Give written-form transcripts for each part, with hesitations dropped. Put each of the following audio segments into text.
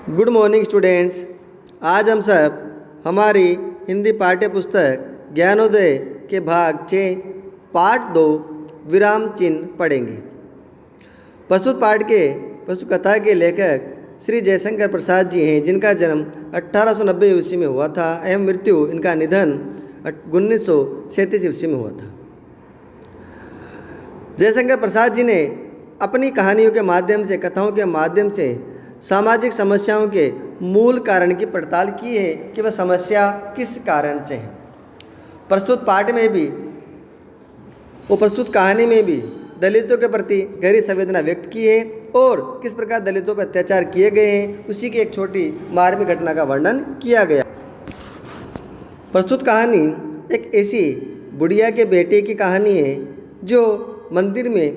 Good morning students. आज हम सब हमारी हिंदी पाठ्य पुस्तक ज्ञानोदय के भाग 6 पाठ 2 विराम चिन्ह पढ़ेंगे। प्रस्तुत पाठ के प्रस्तुत कथा के लेखक श्री जयशंकर प्रसाद जी हैं, जिनका जन्म 1890 ईस्वी में हुआ था एवं मृत्यु इनका निधन 1937 ईस्वी में हुआ था। जयशंकर प्रसाद जी ने अपनी कहानियों के माध्यम से, कथाओं के माध्यम से सामाजिक समस्याओं के मूल कारण की पड़ताल की है कि वह समस्या किस कारण से है। प्रस्तुत पाठ में भी और प्रस्तुत कहानी में भी दलितों के प्रति गहरी संवेदना व्यक्त की है और किस प्रकार दलितों पर अत्याचार किए गए हैं, उसी की एक छोटी मार्मिक घटना का वर्णन किया गया। प्रस्तुत कहानी एक ऐसी बुढ़िया के बेटे की कहानी है जो मंदिर में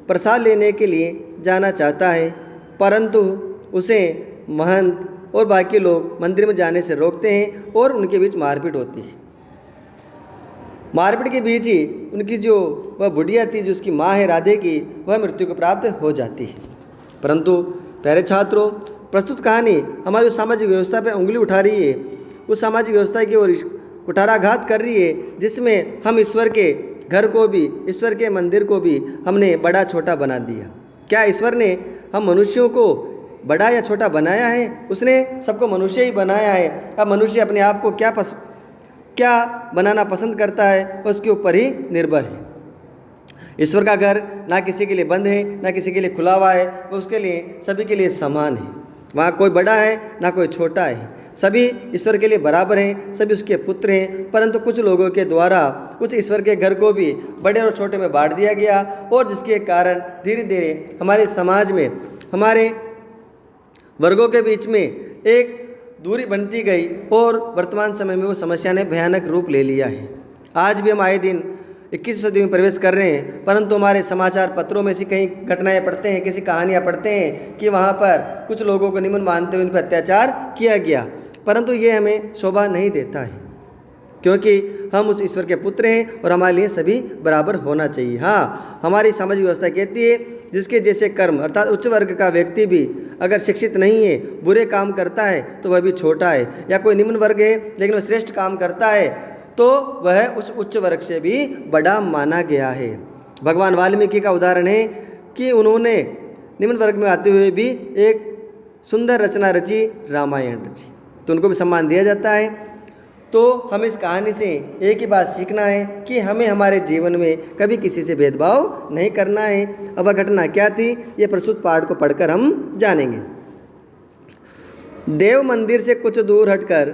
प्रसाद लेने के लिए जाना चाहता है, परंतु उसे महंत और बाकी लोग मंदिर में जाने से रोकते हैं और उनके बीच मारपीट होती है। मारपीट के बीच ही उनकी जो वह बुढ़िया थी, जो उसकी माँ है राधे की, वह मृत्यु को प्राप्त हो जाती है। परंतु प्यारे छात्रों, प्रस्तुत कहानी हमारी उस सामाजिक व्यवस्था पर उंगली उठा रही है, उस सामाजिक व्यवस्था की ओर कुठाराघात कर रही है जिसमें हम ईश्वर के घर को भी, ईश्वर के मंदिर को भी हमने बड़ा छोटा बना दिया। क्या ईश्वर ने हम मनुष्यों को बड़ा या छोटा बनाया है? उसने सबको मनुष्य ही बनाया है। अब मनुष्य अपने आप को क्या बनाना पसंद करता है, वह उसके ऊपर ही निर्भर है। ईश्वर का घर ना किसी के लिए बंद है ना किसी के लिए खुला हुआ है, वह उसके लिए सभी के लिए समान है। वहाँ कोई बड़ा है ना कोई छोटा है, सभी ईश्वर के लिए बराबर हैं, सभी उसके पुत्र हैं। परंतु कुछ लोगों के द्वारा उस ईश्वर के घर को भी बड़े और छोटे में बांट दिया गया और जिसके कारण धीरे धीरे हमारे समाज में, हमारे वर्गों के बीच में एक दूरी बनती गई और वर्तमान समय में वो समस्या ने भयानक रूप ले लिया है। आज भी हम आए दिन 21वीं सदी में प्रवेश कर रहे हैं, परंतु हमारे समाचार पत्रों में से कई घटनाएं पढ़ते हैं, किसी कहानियां पढ़ते हैं कि वहाँ पर कुछ लोगों को निम्न मानते हुए उन पर अत्याचार किया गया। परंतु ये हमें शोभा नहीं देता है, क्योंकि हम उस ईश्वर के पुत्र हैं और हमारे लिए सभी बराबर होना चाहिए। हाँ, हमारी सामाजिक व्यवस्था कहती है जिसके जैसे कर्म, अर्थात उच्च वर्ग का व्यक्ति भी अगर शिक्षित नहीं है, बुरे काम करता है तो वह भी छोटा है, या कोई निम्न वर्ग है लेकिन वह श्रेष्ठ काम करता है तो वह उस उच्च वर्ग से भी बड़ा माना गया है। भगवान वाल्मीकि का उदाहरण है कि उन्होंने निम्न वर्ग में आते हुए भी एक सुंदर रचना रची, रामायण रची, तो उनको भी सम्मान दिया जाता है। तो हमें इस कहानी से एक ही बात सीखना है कि हमें हमारे जीवन में कभी किसी से भेदभाव नहीं करना है। अब वह घटना क्या थी, ये प्रस्तुत पाठ को पढ़कर हम जानेंगे। देव मंदिर से कुछ दूर हटकर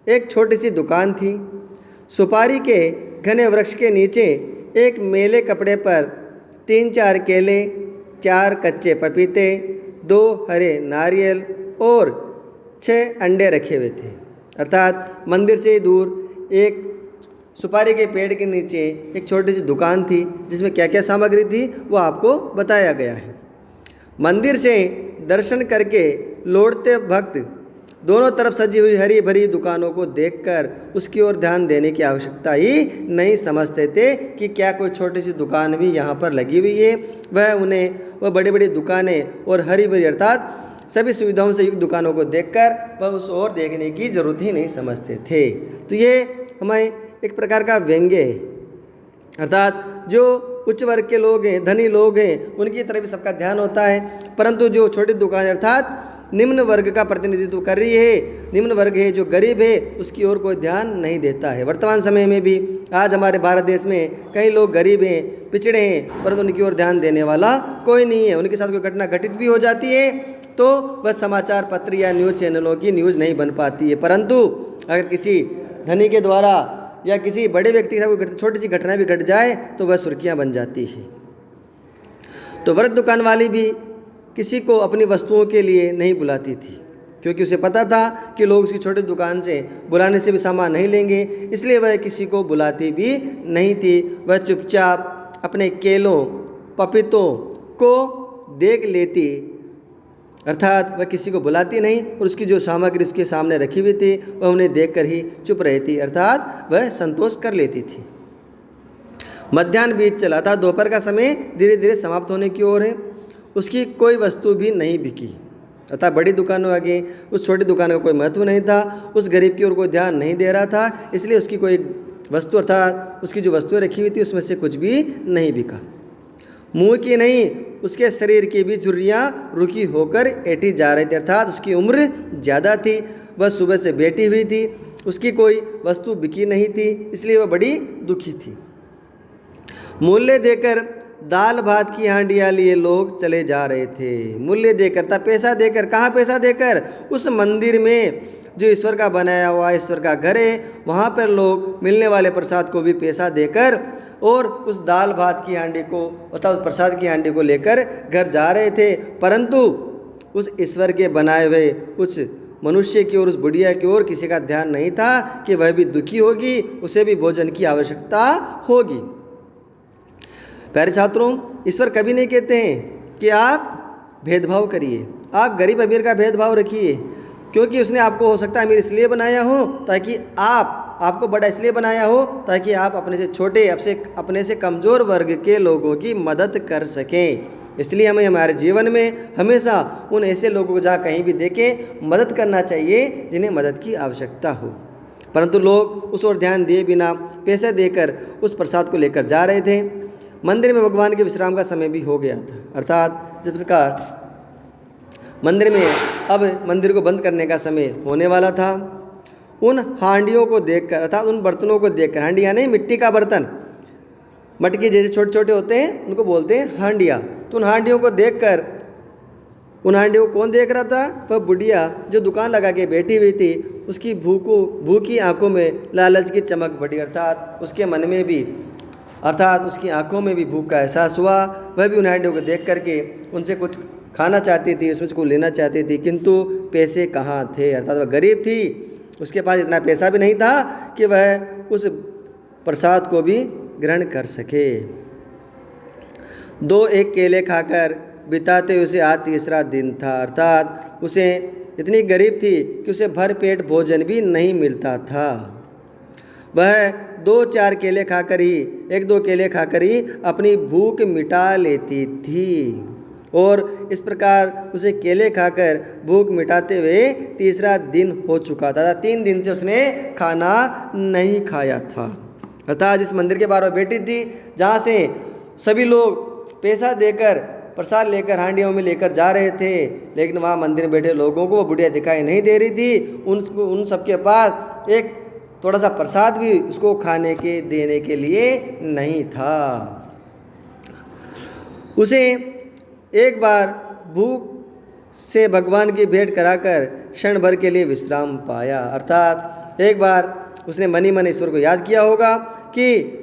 एक छोटी सी दुकान थी। सुपारी के घने वृक्ष के नीचे एक मेले कपड़े पर 3-4 केले, 4 कच्चे पपीते, 2 हरे नारियल और 6 अंडे रखे हुए थे। अर्थात मंदिर से दूर एक सुपारी के पेड़ के नीचे एक छोटी सी दुकान थी जिसमें क्या क्या सामग्री थी वो आपको बताया गया है। मंदिर से दर्शन करके लौटते भक्त दोनों तरफ सजी हुई हरी भरी दुकानों को देखकर उसकी ओर ध्यान देने की आवश्यकता ही नहीं समझते थे कि क्या कोई छोटी सी दुकान भी यहाँ पर लगी हुई है। वह बड़ी बड़ी दुकानें और हरी भरी अर्थात सभी सुविधाओं से युक्त दुकानों को देखकर वह उस ओर देखने की जरूरत ही नहीं समझते थे। तो ये हमें एक प्रकार का व्यंग्य है, अर्थात जो उच्च वर्ग के लोग हैं, धनी लोग हैं, उनकी तरफ भी सबका ध्यान होता है, परंतु जो छोटी दुकान अर्थात निम्न वर्ग का प्रतिनिधित्व कर रही है, निम्न वर्ग है जो गरीब है, उसकी ओर कोई ध्यान नहीं देता है। वर्तमान समय में भी आज हमारे भारत देश में कई लोग गरीब हैं, पिछड़े हैं, परंतु उनकी ओर ध्यान देने वाला कोई नहीं है। उनके साथ कोई घटना घटित भी हो जाती है तो वह समाचार पत्र या न्यूज़ चैनलों की न्यूज़ नहीं बन पाती है, परंतु अगर किसी धनी के द्वारा या किसी बड़े व्यक्ति के साथ कोई छोटी सी घटना भी घट जाए तो वह सुर्खियाँ बन जाती है। तो वृद्ध दुकान वाली भी किसी को अपनी वस्तुओं के लिए नहीं बुलाती थी, क्योंकि उसे पता था कि लोग उसकी छोटी दुकान से बुलाने से भी सामान नहीं लेंगे, इसलिए वह किसी को बुलाती भी नहीं थी। वह चुपचाप अपने केलों, पपीतों को देख लेती, अर्थात वह किसी को बुलाती नहीं और उसकी जो सामग्री उसके सामने रखी हुई थी वह उन्हें देखकर ही चुप रहती, अर्थात वह संतोष कर लेती थी। मध्याह्न बीत चला था, दोपहर का समय धीरे धीरे समाप्त होने की ओर है। उसकी कोई वस्तु भी नहीं बिकी। अतः बड़ी दुकानों आगे उस छोटी दुकान का कोई महत्व नहीं था, उस गरीब की ओर कोई ध्यान नहीं दे रहा था, इसलिए उसकी कोई वस्तु अर्थात उसकी जो वस्तुएं रखी हुई थी उसमें से कुछ भी नहीं बिका। मुंह की नहीं, उसके शरीर की भी झुर्रियाँ रुकी होकर ऐठी जा रही थी, अर्थात उसकी उम्र ज़्यादा थी, वह सुबह से बैठी हुई थी, उसकी कोई वस्तु बिकी नहीं थी, इसलिए वह बड़ी दुखी थी। मूल्य देकर दाल भात की हांडियाँ लिए लोग चले जा रहे थे। मूल्य देकर था, पैसा देकर। कहाँ पैसा देकर? उस मंदिर में जो ईश्वर का बनाया हुआ ईश्वर का घर है, वहाँ पर लोग मिलने वाले प्रसाद को भी पैसा देकर और उस दाल भात की हांडी को अर्थात उस प्रसाद की हांडी को लेकर घर जा रहे थे, परंतु उस ईश्वर के बनाए हुए उस मनुष्य की ओर, उस बुढ़िया की ओर किसी का ध्यान नहीं था कि वह भी दुखी होगी, उसे भी भोजन की आवश्यकता होगी। प्यारे छात्रों, ईश्वर कभी नहीं कहते हैं कि आप भेदभाव करिए, आप गरीब अमीर का भेदभाव रखिए, क्योंकि उसने आपको हो सकता है अमीर इसलिए बनाया हो ताकि आपको बड़ा इसलिए बनाया हो ताकि आप अपने से छोटे, अपने से कमज़ोर वर्ग के लोगों की मदद कर सकें। इसलिए हमें हमारे जीवन में हमेशा उन ऐसे लोगों को जहाँ कहीं भी देखें मदद करना चाहिए जिन्हें मदद की आवश्यकता हो। परंतु लोग उस ओर ध्यान दिए बिना पैसे देकर उस प्रसाद को लेकर जा रहे थे। मंदिर में भगवान के विश्राम का समय भी हो गया था, अर्थात जिस प्रकार मंदिर में अब मंदिर को बंद करने का समय होने वाला था, उन हांडियों को देखकर अर्थात उन बर्तनों को देखकर, हांडियाँ नहीं मिट्टी का बर्तन, मटके जैसे छोटे छोटे होते हैं उनको बोलते हैं हांडिया, तो उन हांडियों को देखकर, उन हांडियों को कौन देख रहा था? वह बुढ़िया जो दुकान लगा के बैठी हुई थी, उसकी भूखी आंखों में लालच की चमक बढ़ी, अर्थात उसके मन में भी अर्थात उसकी आंखों में भी भूख का एहसास हुआ। वह भी उन हांडियों को देख करके उनसे कुछ खाना चाहती थी, उसमें से कुछ लेना चाहती थी, किंतु पैसे कहाँ थे, अर्थात वह गरीब थी, उसके पास इतना पैसा भी नहीं था कि वह उस प्रसाद को भी ग्रहण कर सके। 2-1 केले खाकर बिताते उसे आज तीसरा दिन था, अर्थात उसे इतनी गरीब थी कि उसे भर पेट भोजन भी नहीं मिलता था। वह 2-4 केले खाकर ही 1-2 केले खाकर ही अपनी भूख मिटा लेती थी और इस प्रकार उसे केले खाकर भूख मिटाते हुए तीसरा दिन हो चुका था। 3 दिन से उसने खाना नहीं खाया था। अर्थात जिस मंदिर के बाहर बैठी थी, जहाँ से सभी लोग पैसा देकर प्रसाद लेकर हांडियों में लेकर जा रहे थे, लेकिन वहाँ मंदिर में बैठे लोगों को वो बुढ़िया दिखाई नहीं दे रही थी। उन सबके पास एक थोड़ा सा प्रसाद भी उसको खाने के देने के लिए नहीं था। उसे एक बार भूख से भगवान की भेंट कराकर क्षण भर के लिए विश्राम पाया, अर्थात एक बार उसने मनी मन ईश्वर को याद किया होगा कि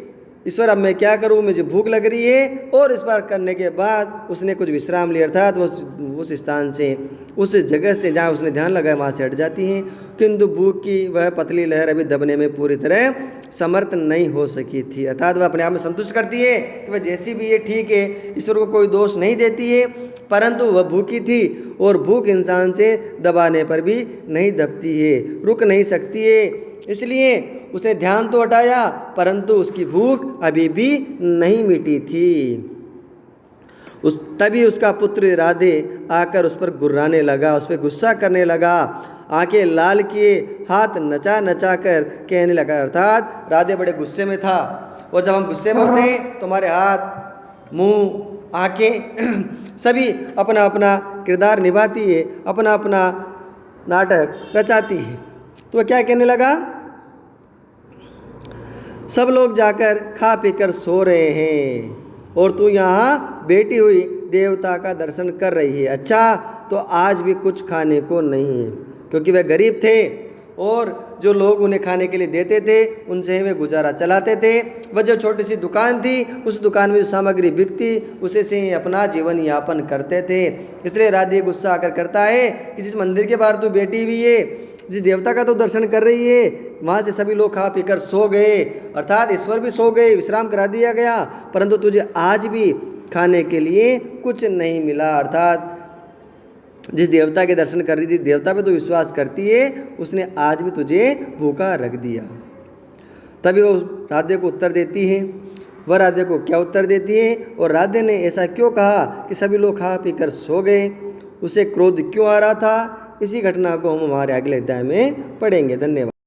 ईश्वर अब मैं क्या करूँ, मुझे भूख लग रही है, और इस बार करने के बाद उसने कुछ विश्राम लिया, अर्थात उस स्थान से, उस जगह से जहाँ उसने ध्यान लगाया वहाँ से हट जाती हैं, किंतु भूख की वह पतली लहर अभी दबने में पूरी तरह समर्थ नहीं हो सकी थी। अर्थात वह अपने आप में संतुष्ट करती है कि वह जैसी भी है ठीक है, ईश्वर को कोई दोष नहीं देती है, परंतु वह भूखी थी और भूख इंसान से दबाने पर भी नहीं दबती है, रुक नहीं सकती है। इसलिए उसने ध्यान तो हटाया, परंतु उसकी भूख अभी भी नहीं मिटी थी। तभी उसका पुत्र राधे आकर उस पर गुर्राने लगा, उस पर गुस्सा करने लगा, आंखें लाल किए, हाथ नचा नचा कर कहने लगा, अर्थात राधे बड़े गुस्से में था, और जब हम गुस्से में होते हैं तो हमारे हाथ, मुंह, आंखें सभी अपना अपना किरदार निभाती है, अपना अपना नाटक रचाती है। तो वह क्या कहने लगा? सब लोग जाकर खा पीकर सो रहे हैं और तू यहाँ बैठी हुई देवता का दर्शन कर रही है। अच्छा, तो आज भी कुछ खाने को नहीं है, क्योंकि वे गरीब थे और जो लोग उन्हें खाने के लिए देते थे उनसे वे गुजारा चलाते थे। वह जो छोटी सी दुकान थी, उस दुकान में जो सामग्री बिकती उसे से ही अपना जीवन यापन करते थे। इसलिए राधे गुस्सा आकर करता है कि जिस मंदिर के बाहर तू बैठी हुई है, जिस देवता का तो दर्शन कर रही है, वहाँ से सभी लोग खा पीकर सो गए, अर्थात ईश्वर भी सो गए, विश्राम करा दिया गया, परंतु तुझे आज भी खाने के लिए कुछ नहीं मिला। अर्थात जिस देवता के दर्शन कर रही थी, देवता पे तो विश्वास करती है, उसने आज भी तुझे भूखा रख दिया। तभी वो राधे को उत्तर देती है। वह राधे को क्या उत्तर देती है, और राधे ने ऐसा क्यों कहा कि सभी लोग खा पीकर सो गए, उसे क्रोध क्यों आ रहा था, इसी घटना को हम हमारे अगले अध्याय में पढ़ेंगे। धन्यवाद।